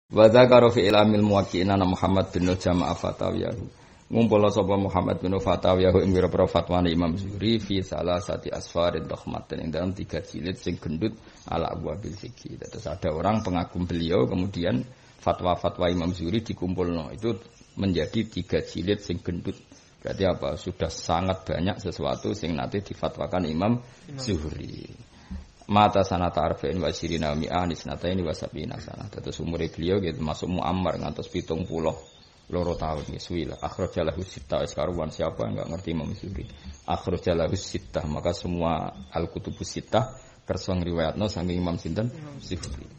Wa dzakara fi ilamil muwaqqi'ina Muhammad bin Jama'a Fatawiyahu. Ngumpul sapa Muhammad bin Fatawiyahu ing pira-pira fatwane Imam Zuhri fi salasati asfarid dakhmatin ing dalam 3 jilid sing gendut ala abwabil fiqh. Terus ada orang pengagum beliau kemudian fatwa-fatwa Imam Zuhri dikumpulno itu menjadi 3 jilid sing gendut. Berarti apa? Sudah sangat banyak sesuatu sing nanti difatwakan Imam Zuhri. Mata sanata arba'in wa syirina mi'ah nisnataini wa sab'ina sanah. Terus umur beliau gitu masuk Muammar ngantos 70 loro tahun suwi lah. Akhrajalahu sittah sekarang siapa enggak ngerti Imam Zuhri. Akhrajalahu sittah maka semua al-kutubus sittah kersa ngriwayatno saking Imam sinten Zuhri.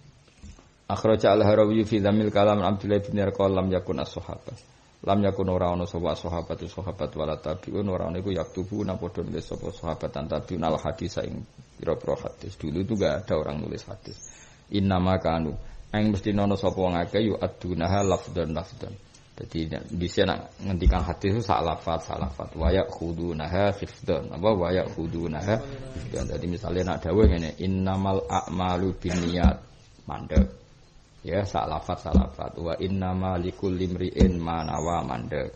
Akhraja al-Harawi fi dzamil kalam Abdullah bin Yarqal lam yakun as-sahabah. Lam yakun ora ana sapa sahabat wala tabi'un ora ana iku yaktubu napa padha nulis sapa sahabat tabi'un al hadis ing pira-pira hadis. Dulu itu enggak ada orang nulis hadis. Innama kanu ing mesti ana sapa wong akeh yu adunaha lafdhan. Dadi bisa nak ngendikan hadis itu sak lafaz wa yakhudunaha hifdhan apa wa yakhudunaha hifdhan. Dadi misale nak dawuh ngene innamal a'malu binniyat mandek. Ya sak lafaz wa innama likulli imri'in ma nawa mandek.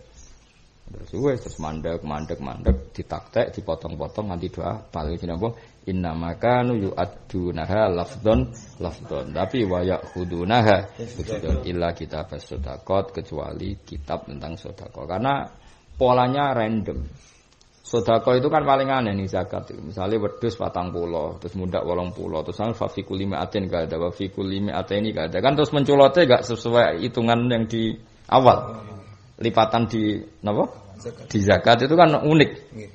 Terus mandek ditaktek dipotong-potong nanti doa paling jenenge innama kanu yu'addunaha lafdhan tapi wa ya'khudunaha illa kitab as-sadaqat kecuali kitab tentang sedekah karena polanya random. Sedekah itu kan paling aneh nih zakat. Misalnya wedhus 40, terus mundak 80, terus sampe fa fi kulli mi'atin enggak ada, wa fi kulli mi'ataini enggak ada. Kan terus menculotnya enggak sesuai hitungan yang di awal. Lipatan di napa? Di zakat itu kan unik.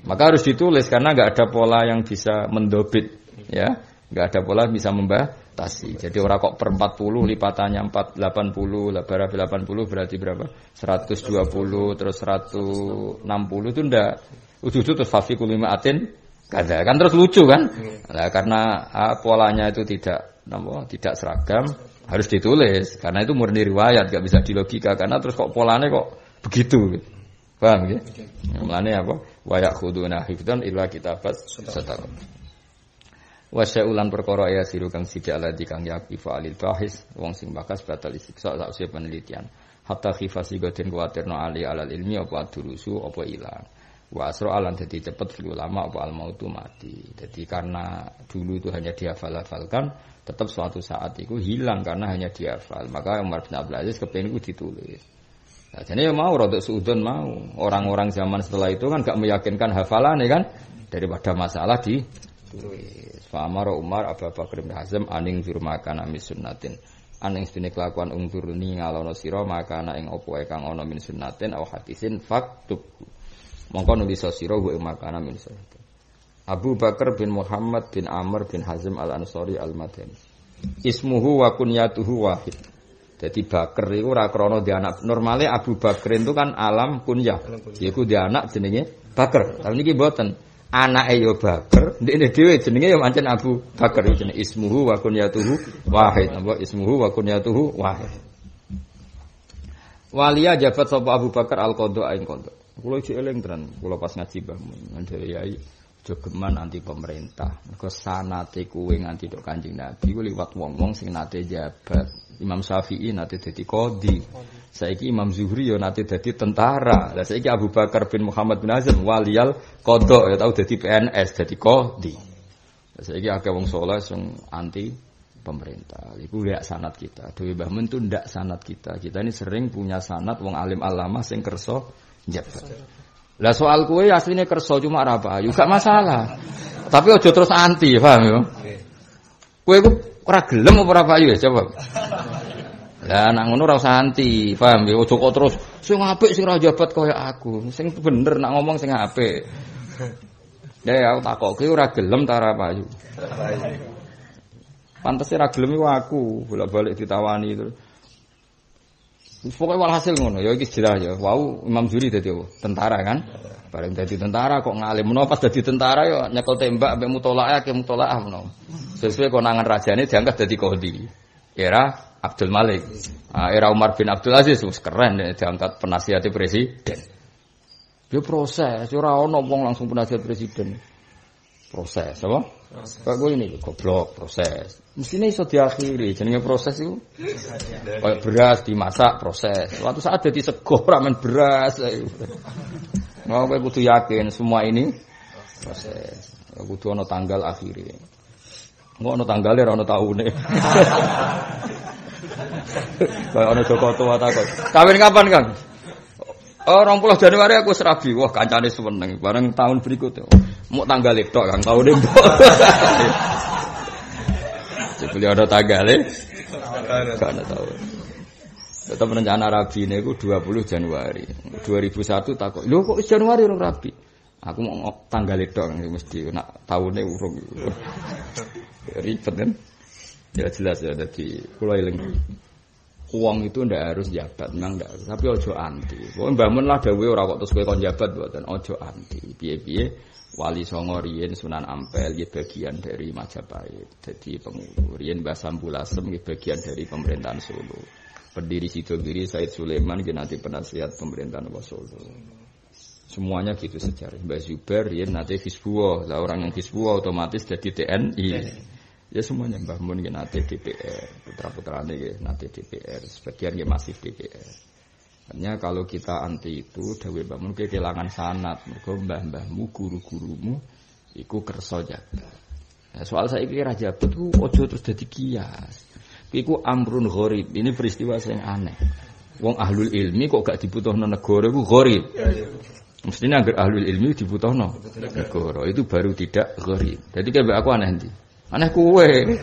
Maka harus ditulis karena enggak ada pola yang bisa mendobit, ya. Enggak ada pola bisa membatasi. Jadi orang kok per 40 lipatannya 480, lah 80 berarti berapa? 120 terus 160 itu ndak. Ujung-ujung terus fafi kulimaatin kada kan terus lucu kan? Nah, karena polanya itu tidak seragam harus ditulis karena itu murni riwayat enggak bisa dilogika karena terus kok polanya kok begitu. Paham ya? Mulane apa? Wa yakhuduna hifdan illa kitabat sadaqah. Wa sya'ulan perkara ya siru kang sida aladi kang yaqifa alil bahis wong sing bakas batal isiksa sak usia penelitian hatta khifasi goden kuwatirno ali alal ilmi apa durusu apa ilang. Wa asra alan dadi cepet ulama apa al mautu mati. Jadi karena dulu itu hanya dihafal-hafalkan, tetap suatu saat itu hilang karena hanya dihafal. Maka Umar bin Abdul Aziz kepengin itu ditulis. Nah, jadi ya mau rodok suudon mau. Orang-orang zaman setelah itu kan gak meyakinkan hafalan ya kan daripada masalah ditulis. Fa amara Umar Abu Bakar bin Hazm aning firmakana mis sunnatin. Aning stene kelakuan ungturni ngalono sira makana ing apa kang ana min sunnatin au hadisin faktub. Mongko nulis sira wa makana min sunnatin. Abu Bakar bin Muhammad bin Amr bin Hazm al-Ansari al-Madani. Ismuhu wa kunyatuhu wahid. Jadi Bakar itu ora krana di anak. Normale Abu Bakar itu kan alam kunyah. Yaiku di anak jenenge Bakar. Tapi niki mboten. Anake yo Bakar, ndekne dhewe jenenge yo pancen Abu Bakar jenenge ismuhu wa kunyatuhu wahid. Napa ismuhu wa kunyatuhu wahid. Waliya jabat sapa Abu Bakar al-Qadha ing qadha. Kulo iki eling tenan, kulo pas ngaji Mbah Mandiri Yai jogeman anti pemerintah. Mergo sanate kuwe nganti tok Kanjeng Nabi ku liwat wong-wong sing nate jabat. Imam Syafi'i nate dadi qadhi. Saiki Imam Zuhri yo nate dadi tentara. Lah saiki Abu Bakar bin Muhammad bin Hazm waliyal qadha ya tau dadi PNS, dadi qadhi. Lah saiki akeh wong saleh sing anti pemerintah. Iku ya sanad kita. Dewe Mbah Men tu ndak sanad kita. Kita ini sering punya sanad wong alim alama sing kersa jabat. Lah soal kowe asline kersa cuma ora payu, gak masalah. Tapi aja terus anti, paham yo? Kowe iku ora gelem apa ora payu ya, coba. Lah nek ngono ora usah anti, paham yo? Aja kok terus sing apik sing ora jabat kaya aku. Sing bener nak ngomong sing apik. Ya aku takokke ora gelem ta ora payu. Pantes ora gelem iku aku, bolak-balik ditawani terus. Pokoknya walhasil ngono, ya iki jelas ya. Wau Imam Zuhri dadi tentara kan? Bareng dadi tentara kok ngalim menawa pas dadi tentara ya nyekel tembak mbek mutolaah ke mutolaah menawa. Sesuai konangan rajane diangkat dadi qadhi. Era Abdul Malik. Era Umar bin Abdul Aziz wis keren diangkat penasihat presiden. Yo proses, ora ono wong langsung penasihat presiden. Proses apa? Kok gue ini goblok proses. Mestinya iso diakhiri jenenge proses itu. Kayak beras dimasak proses. Suatu saat jadi sego ramen beras. Mau kowe kudu yakin semua ini proses. Kudu ana tanggal akhire. Engko ana tanggale ora ana taune. Kayak ana Joko tua takut. Kawin kapan, Kang? Oh, 20 Januari aku serabi. Wah, kancane seneng. Bareng tahun berikutnya. Mau tanggal tok, Kang. Tahun ini. Jadi ada tanggalnya. Enggak ada tahu. Tetap rencana rabi ini aku 20 Januari. 2001 takut. Lho kok Januari orang rabi? Aku mau tanggal tok mesti nak tahunnya urung. Ribet kan? Ya jelas ya jadi kula eling. Uang itu ndak harus jabat, memang ndak harus. Tapi ojo anti. Pokoke mbangun lah dawuhe ora kok terus kowe kon jabat mboten. Ojo anti. Piye-piye Wali Songo riyen Sunan Ampel nggih bagian dari Majapahit. Dadi pengurus. Riyen Mbah Sambulasem nggih bagian dari pemerintahan Solo. Pendiri Sidogiri Said Sulaiman nggih nanti penasihat pemerintahan Solo. Semuanya gitu sejarah. Mbah Zubair riyen nanti Hizbullah. Lah orang yang Hizbullah otomatis jadi TNI. Ya semuanya Mbah Mun nggih nate DPR, putra-putrane nggih nate DPR, sebagian nggih masih DPR. Hanya kalau kita anti itu dawuh Mbah Mun kehilangan sanad, mergo mbah-mbahmu, guru-gurumu iku kersa jabat. Nah, soal saiki ra jabat ku aja terus dadi kias. Iku amrun gharib, ini peristiwa yang aneh. Wong ahlul ilmi kok gak dibutuhno negara iku gharib. Mestinya agar ahlul ilmi dibutuhno negara, itu baru tidak gharib. Jadi kayak aku aneh ndi? Aneh kuwe.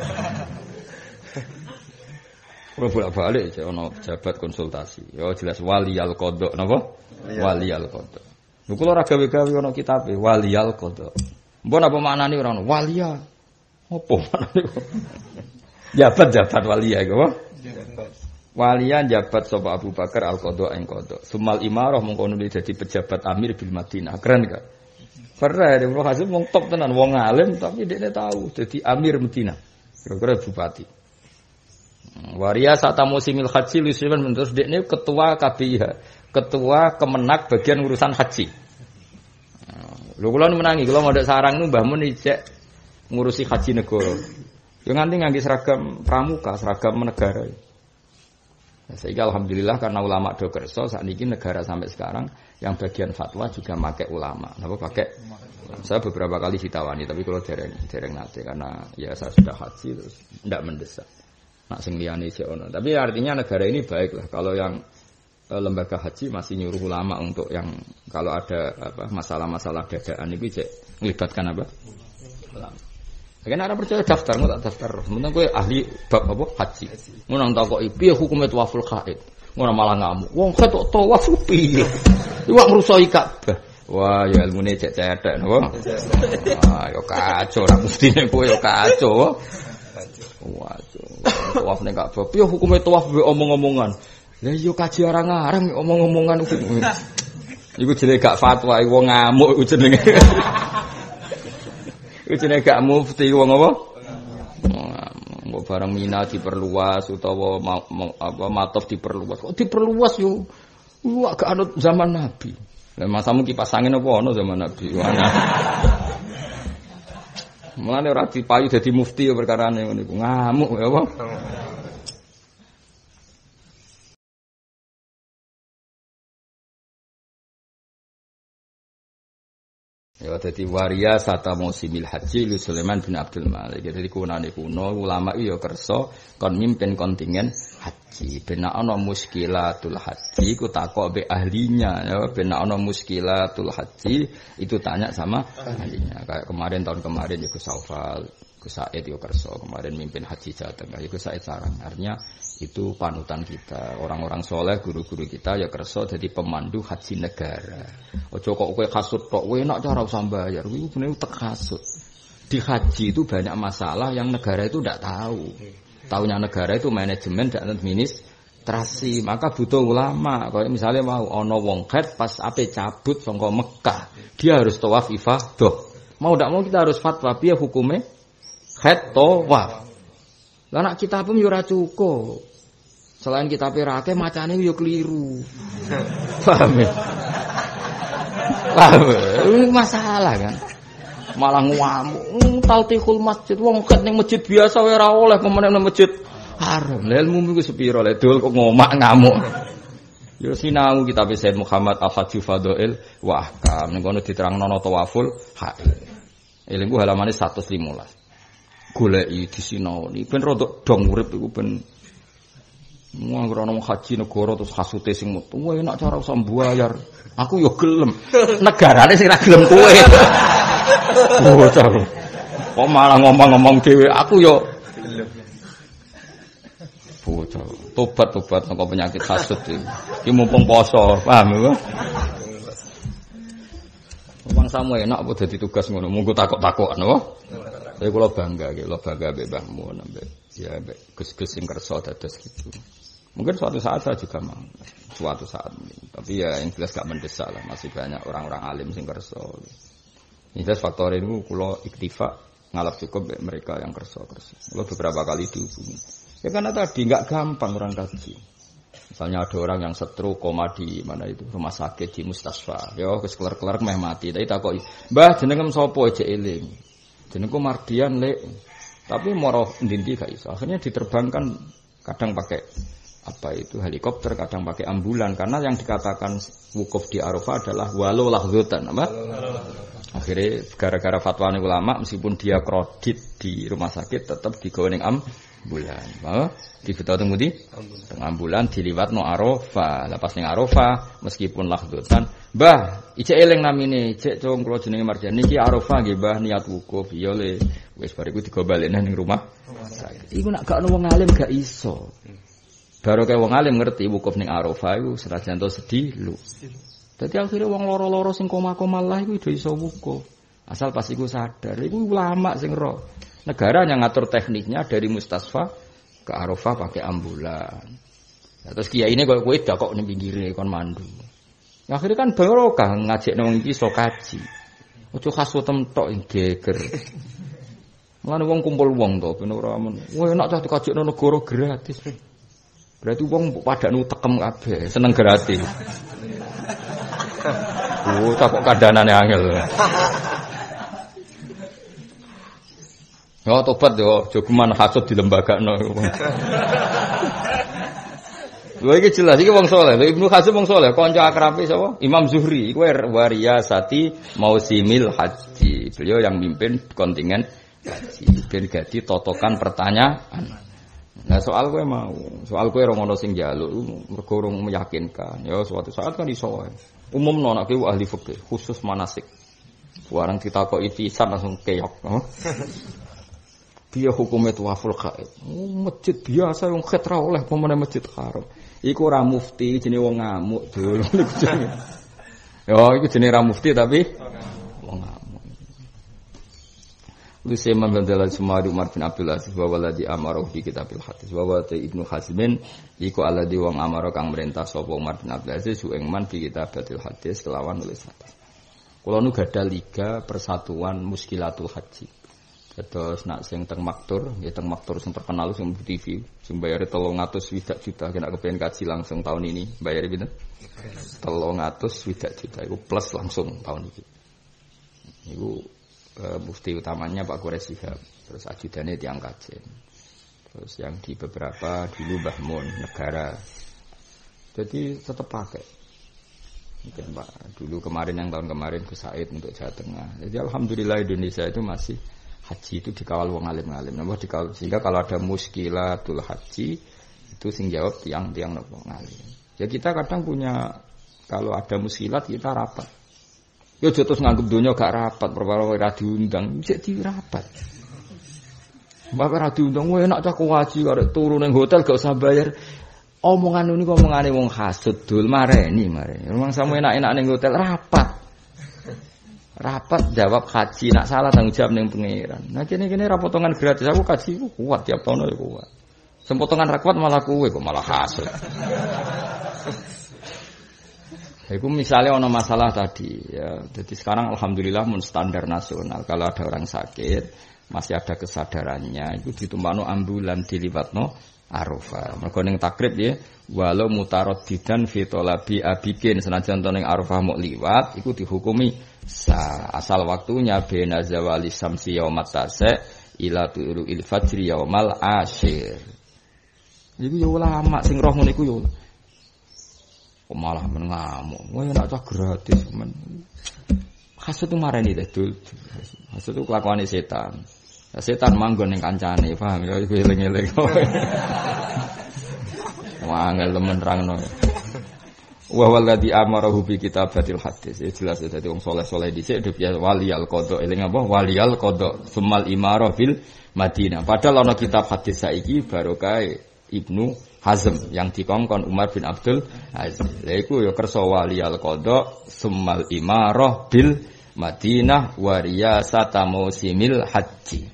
Ora bolak-balik aja ono pejabat konsultasi. Ya jelas waliyal qada napa? Waliyal qada. Lho kula ora gawe-gawe ono kitabe waliyal qada. Mbon apa maknane ora ono? Waliya. Apa maknane? Jabat waliya iku apa? Waliya jabat sapa Abu Bakar al-Qadha ing qadha. Sumal imarah mongko nuli dadi pejabat amir bil Madinah. Keren gak? Keren, Ibnu Hazm wong top tenan, wong alim tapi dia tahu jadi amir Madinah. Kira-kira bupati. Waria saat musimil haji Lusiman menurut dia ini ketua KPIH, ketua kemenak bagian urusan haji. Lho kula menangi, kula modok sarang nu Mbah Mun ijek ngurusi haji negara. Yo nganti ngangge seragam pramuka, seragam negara. Nah, sehingga alhamdulillah karena ulama do kerso saat ini negara sampai sekarang yang bagian fatwa juga pakai ulama. Napa pakai? Saya beberapa kali ditawani tapi kalau dereng nate karena ya saya sudah haji terus tidak mendesak. Nak sing liyane sik ono. Tapi artinya negara ini baik lah kalau yang lembaga haji masih nyuruh ulama untuk yang kalau ada apa masalah-masalah dadaan itu cek melibatkan apa? Ulama. Kan ada percaya daftar, nggak daftar. Sementara gue ahli bab apa haji. Nggak tahu kok piye hukumnya tawaful haid. Nggak malah ngamuk. Wong ketok tawaf piye? Iwak ngrusoi Ka'bah. Wah, ya ilmune cek-cek napa? Wah, yo kacau ra mestine kowe yo kacau. Waduh. Tawaf ning Ka'bah. Piye hukumnya tawaf be omong-omongan. Lah yo kaji arang-arang omong-omongan hukum. Iku jenenge gak fatwa, iku ngamuk iku jenenge. Iku jenenge gak mufti wong apa? Mbok barang Mina diperluas utawa apa Matof diperluas. Kok diperluas yo? Wah gak anut zaman Nabi. Lah masamu kipas angin apa ono zaman Nabi? Mulane ora dipayu dadi mufti yo perkarane ngono iku. Ngamuk ya apa? Ya dadi waria sata musimil haji li Sulaiman bin Abdul Malik. Jadi kunane kuno ulama iki ya kersa kon mimpin kontingen haji. Ben ana muskilatul haji ku takok be ahlinya ya ben ana muskilatul haji itu tanya sama ahlinya. Kayak kemarin tahun kemarin ya Gus Saufal, Gus Said ya kersa kemarin mimpin haji Jateng. Ya Gus Said sarang. Artinya itu panutan kita, orang-orang soleh, guru-guru kita ya kerso jadi pemandu haji negara. Ojo kok kowe kasut tok, kowe enak cara usah bayar, kuwi jenenge utek kasut. Di haji itu banyak masalah yang negara itu tidak tahu. Taunya negara itu manajemen dan administrasi, maka butuh ulama. Kayak misalnya mau ono wong haid pas ape cabut saka Mekah, dia harus tawaf ifadah. Mau ndak mau kita harus fatwa piye hukume haid tawaf. Lah nek kitab yo ora cukup. Selain kitab rake macane yo keliru. Paham ya? Paham. Ini masalah kan. Malah ngamuk, taltihul masjid. Wong ket ning masjid biasa wae ora oleh pemene ning masjid haram. Lha ilmu iku sepira le dol kok ngomak ngamuk. Yo sinau kitab Sayyid Muhammad Al-Hajju Fadail wa Ahkam ning kono diterangno tawaful haid. Elingku halamane 115. Goleki disinaoni ben rodok dong urip iku ben wong ora ono haji negara terus hasute sing metu. Wah enak cara usah mbayar. Aku yo gelem. Negarane sing ra gelem kowe. Bocah. Kok malah ngomong-ngomong dhewe aku yo gelem. Bocah. Tobat saka penyakit hasud iki. Iki mumpung poso, paham ya? Wong samu enak apa dadi tugas ngono. Monggo takok-takokan apa? Saya kula bangga mbek Mbah Mun mbek ya mbek Gus-gus sing kersa dados gitu. Mungkin suatu saat saya juga mau. Suatu saat. Tapi ya yang jelas gak mendesak lah. Masih banyak orang-orang alim sing kersa. Ini jelas faktor ini kula iktifa ngalap cukup mereka yang kersa. Kula beberapa kali dihubungi. Ya karena tadi gak gampang orang kaji. Misalnya ada orang yang stroke koma di mana itu rumah sakit di mustasfa. Ya wis kelar-kelar meh mati. Tapi takoki, "Mbah jenengem sapa aja eling?" Jenengku Mardian Lek. Tapi moro ndi gak iso. Akhirnya diterbangkan kadang pakai apa itu helikopter, kadang pakai ambulan karena yang dikatakan wukuf di Arafah adalah walau lahdzatan apa? Akhirnya gara-gara fatwa ulama meskipun dia kredit di rumah sakit tetap digawe ning ambulan. Apa? Dibeta teng pundi? Teng ambulan diliwatno Arafah. Lepas ning Arafah meskipun lahdzatan, "Mbah, ijek eling namine, ijek cung kula jenenge Mardian niki Arafah nggih, Mbah, niat wukuf." Iya le. Wis bariku digobalekne ning rumah sakit. Iku nek gak ono wong alim gak iso. Baru kayak wong alim ngerti wukuf ning Arafah iku senajan to sedih lho. Dadi akhire wong loro-loro sing koma-koma lah iku iso wukuf. Asal pas iku sadar, iku ulama sing ro. Negara yang ngatur tekniknya dari mustasfa ke Arafah pakai ambulan. Nah, terus kiai ini kowe kok ning pinggire kon mandu. Ya, akhirnya kan barokah ngajekno wong iki iso kaji. Ojo khasutem tok geger. Mulane wong kumpul wong to ben ora men. Wah enak cah dikajekno negara gratis. Berarti wong padakno tekem kabeh, seneng gratis. Tak kok kadanane angel. Ya tobat yo, jogeman hasud di lembagakno. Lha iki jelas iki wong saleh. Ibnu Hazm wong saleh, kanca akrabe sapa? Imam Zuhri iku wariyasati mausimil haji. Beliau yang mimpin kontingen haji. Ben dadi totokan pertanyaan. Nah soal kowe ora ono sing njaluk mergo urung meyakinkan. Ya suatu saat kan iso wae. Umumno nek kowe ahli fikih khusus manasik. Warang ditakoki pisan langsung keok. Dia hukumnya tawaful haid. Masjid biasa yang khet ra oleh pemene masjid haram. Iku ora mufti jenenge wong ngamuk dul. Ya iku jenenge ra mufti tapi wong ngamuk. Lusi membandel semua Umar bin Abdul Aziz wa waladi amaro fi kitabil hadis wa wa Ibnu Hazmin iku alladhi wong amaro kang merintah sapa Umar bin Abdul Aziz su ing man fi kitabil hadis kelawan nulis hadis. Kula nu gadah liga persatuan muskilatul haji. Terus nak sing teng maktur, ya teng maktur sing terkenal sing TV, sing bayare 300 juta, kena kepengen kaji langsung tahun ini, bayar pinten? 300 juta, itu plus langsung tahun ini. Itu mufti utamanya Pak Quraisy Shihab, terus ajudannya Tiang Kajen, terus yang di beberapa dulu Mbah Mun, negara. Jadi tetap pakai. Mungkin Pak, dulu kemarin yang tahun kemarin Gus Said untuk Jawa Tengah. Jadi alhamdulillah Indonesia itu masih haji itu dikawal wong alim-alim. Napa dikawal sehingga kalau ada muskilatul haji itu sing jawab tiang-tiang napa ngalim. Ya kita kadang punya kalau ada muskilat kita rapat. Yo aja terus nganggep donya gak rapat, perkara ora diundang, mesti dirapat. Mbak ora diundang, wah enak cah haji arek turu ning hotel gak usah bayar. Omongan ini kok omongane wong hasud dul mareni. Memang sama enak-enak ning hotel rapat jawab haji nak salah tanggung jawab ning pangeran. Nah kene-kene ra potongan gratis aku kaji kuat tiap tahun ya kuat. Sempotongan ra kuat malah kowe kok malah hasud. Iku misalnya ono masalah tadi ya. Jadi sekarang alhamdulillah mun standar nasional kalau ada orang sakit masih ada kesadarannya itu ditumpakno ambulan diliwatno Arafah. Mergo ning takrib ya walau mutaraddidan fi talabi abikin senajan to ning Arafah mok liwat iku dihukumi asal waktunya bena zawali samsi yaumat tase ila turuil fajri yaumal asyir. Iku yo ulama sing roh ngono iku yo kok malah men ngamuk. Wah enak cah gratis men. Hasud itu marani dul. Hasud itu kelakuane setan. Setan manggon ning kancane, paham ya iku eling-eling. Wah angel temen rangno. Wa walladzi amarahu bi kitabatil hadis. Ya jelas ya dadi wong saleh-saleh dhisik dia waliyal qada. Eling apa? Waliyal qada sumal imarah fil Madinah. Padahal ana kitab hadis saiki barokah Ibnu Hazm yang dikongkon Umar bin Abdul Aziz. Lha iku ya kersa waliyal qada sumal imarah bil Madinah wa riyasata musimil haji.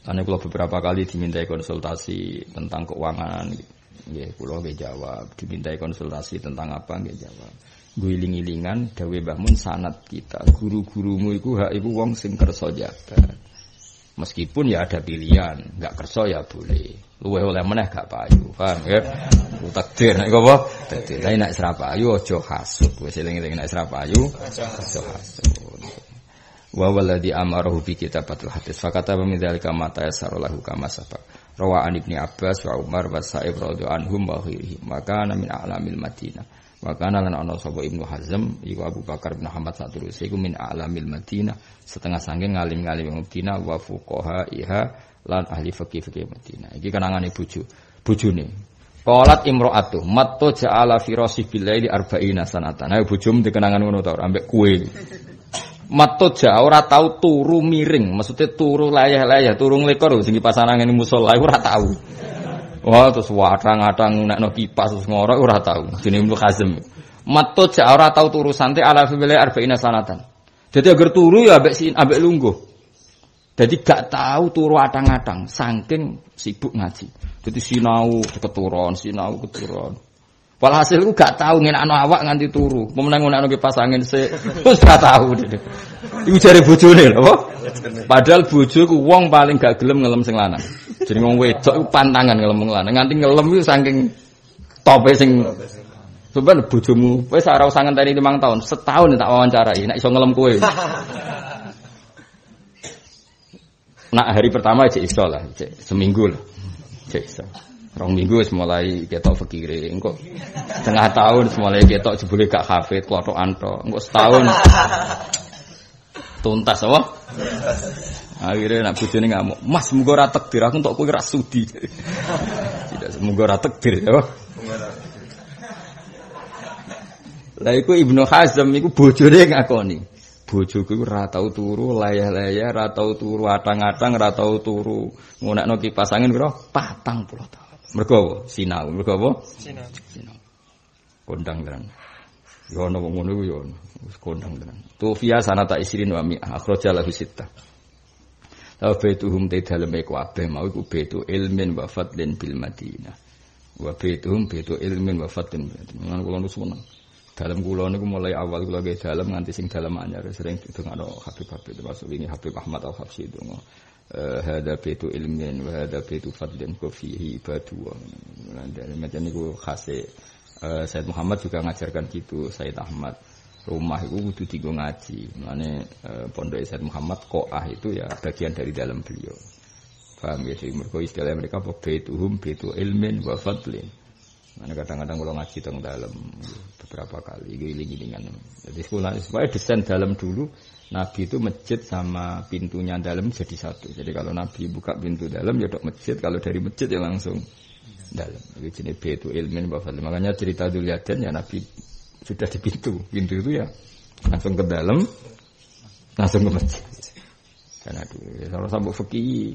Karena kalau beberapa kali dimintai konsultasi tentang keuangan, ya kalau nggak jawab. Dimintai konsultasi tentang apa nggak jawab. Guling-gilingan, dawe Mbah Mun sanad kita. Guru-gurumu itu hak ibu wong sing kerso jabat. Meskipun ya ada pilihan, nggak kerso ya boleh. Luweh oleh meneh gak payu, paham ya? Takdir nek apa? Takdir. Lah nek sira payu aja hasud. Wis eling-eling nek sira payu aja hasud. Wa walladzi amarahu bi kitabatil hadis fakata min dzalika mata yasarulahu kama sabaq rawaan ibni Abbas wa Umar wa Sa'ib radhiyallahu anhum wa ghairihi maka min a'lamil Madinah wa kana lan ana sapa Ibnu Hazm iku Abu Bakar bin Muhammad saturuse iku min a'lamil Madinah setengah saking ngalim-ngalim Madinah wa fuqaha iha lan ahli fikih Madinah iki kenangane bojone qalat imra'atu mattu ja'ala firasi billaili arba'ina sanatan ayo bojomu dikenangan ngono ta ambek kowe Matoja ora tau turu miring, maksudnya turu layah-layah, turu nglekor sing kipasan angin musala ora tau. Wah, terus wadang-wadang nekno kipas terus ngorok ora tau. Jenenge Ibnu Hazm. Matoja ora tau turu santai ala fibile arba'ina sanatan. Jadi agar turu ya ambek lungguh. Jadi gak tahu turu adang-adang saking sibuk ngaji. Jadi sinau keturun. Walhasil aku gak tahu ngenakno awak nganti turu. Pemenang ngenakno kipas angin sik wis gak tahu. Iku jare bojone lho. Padahal bojoku wong paling gak gelem ngelem sing lanang. Jenenge wong wedok iku pantangan ngelem wong lanang. Nganti ngelem iku saking tope sing sampeyan bojomu wis ora usah ngenteni 5 tahun. Setahun tak wawancarai nek iso ngelem kowe. Nak hari pertama cek iso lah, cek seminggu lah. Cek iso. 2 minggu wis mulai ketok fikire. Engko setengah tahun mulai ketok jebule gak hafid klotokan tok. Engko setahun tuntas apa? Akhirnya nak bojone ngamuk. Mas muga ora takdir aku entuk kowe ra sudi. Tidak semoga ora takdir ya. Lah iku Ibnu Hazm iku bojone ngakoni. Bojoku ora tau turu layah-layah, ora tau turu atang-atang, ora tau turu ngunekno kipas angin pira 40 tahun. Mergo sinau, mergo apa? Sinau. Kondang tenan. Yo ono wong ngono yo ono, wis kondang tenan. Tufiya sanata isrin wa mi'ah akhraja lahu sittah. Baituhum te daleme kabeh mau iku baitu ilmin wa fadlin bil Madinah. Wa baituhum baitu ilmin wa fadlin. Nang kula nu seneng. Dalam kula niku mulai awal kula ge dalem nganti sing dalem anyar sering didengano Habib-habib termasuk ini Habib Ahmad Al-Habsyi itu. Hada baitu ilmin wa hada baitu fadlin ku fihi ibadu. Lan macam niku khase Said Muhammad juga ngajarkan gitu. Said Ahmad rumah itu kudu dienggo ngaji. Mane pondok Said Muhammad qoah itu ya bagian dari dalam beliau. Paham ya sih mergo istilah mereka apa baituhum baitu ilmin wa fadlin. Mane kadang-kadang kalau ngaji teng dalam beberapa kali giling-gilingan. Jadi sekolah supaya desain dalam dulu Nabi itu masjid sama pintunya dalam jadi satu. Jadi kalau Nabi buka pintu dalam ya dok masjid, kalau dari masjid ya langsung dalam. Jadi jenis baitu ilmin wa fadlin. Makanya cerita Dzulyadan ya Nabi sudah di pintu itu ya langsung ke dalam, langsung ke masjid. Karena itu kalau sambut fikih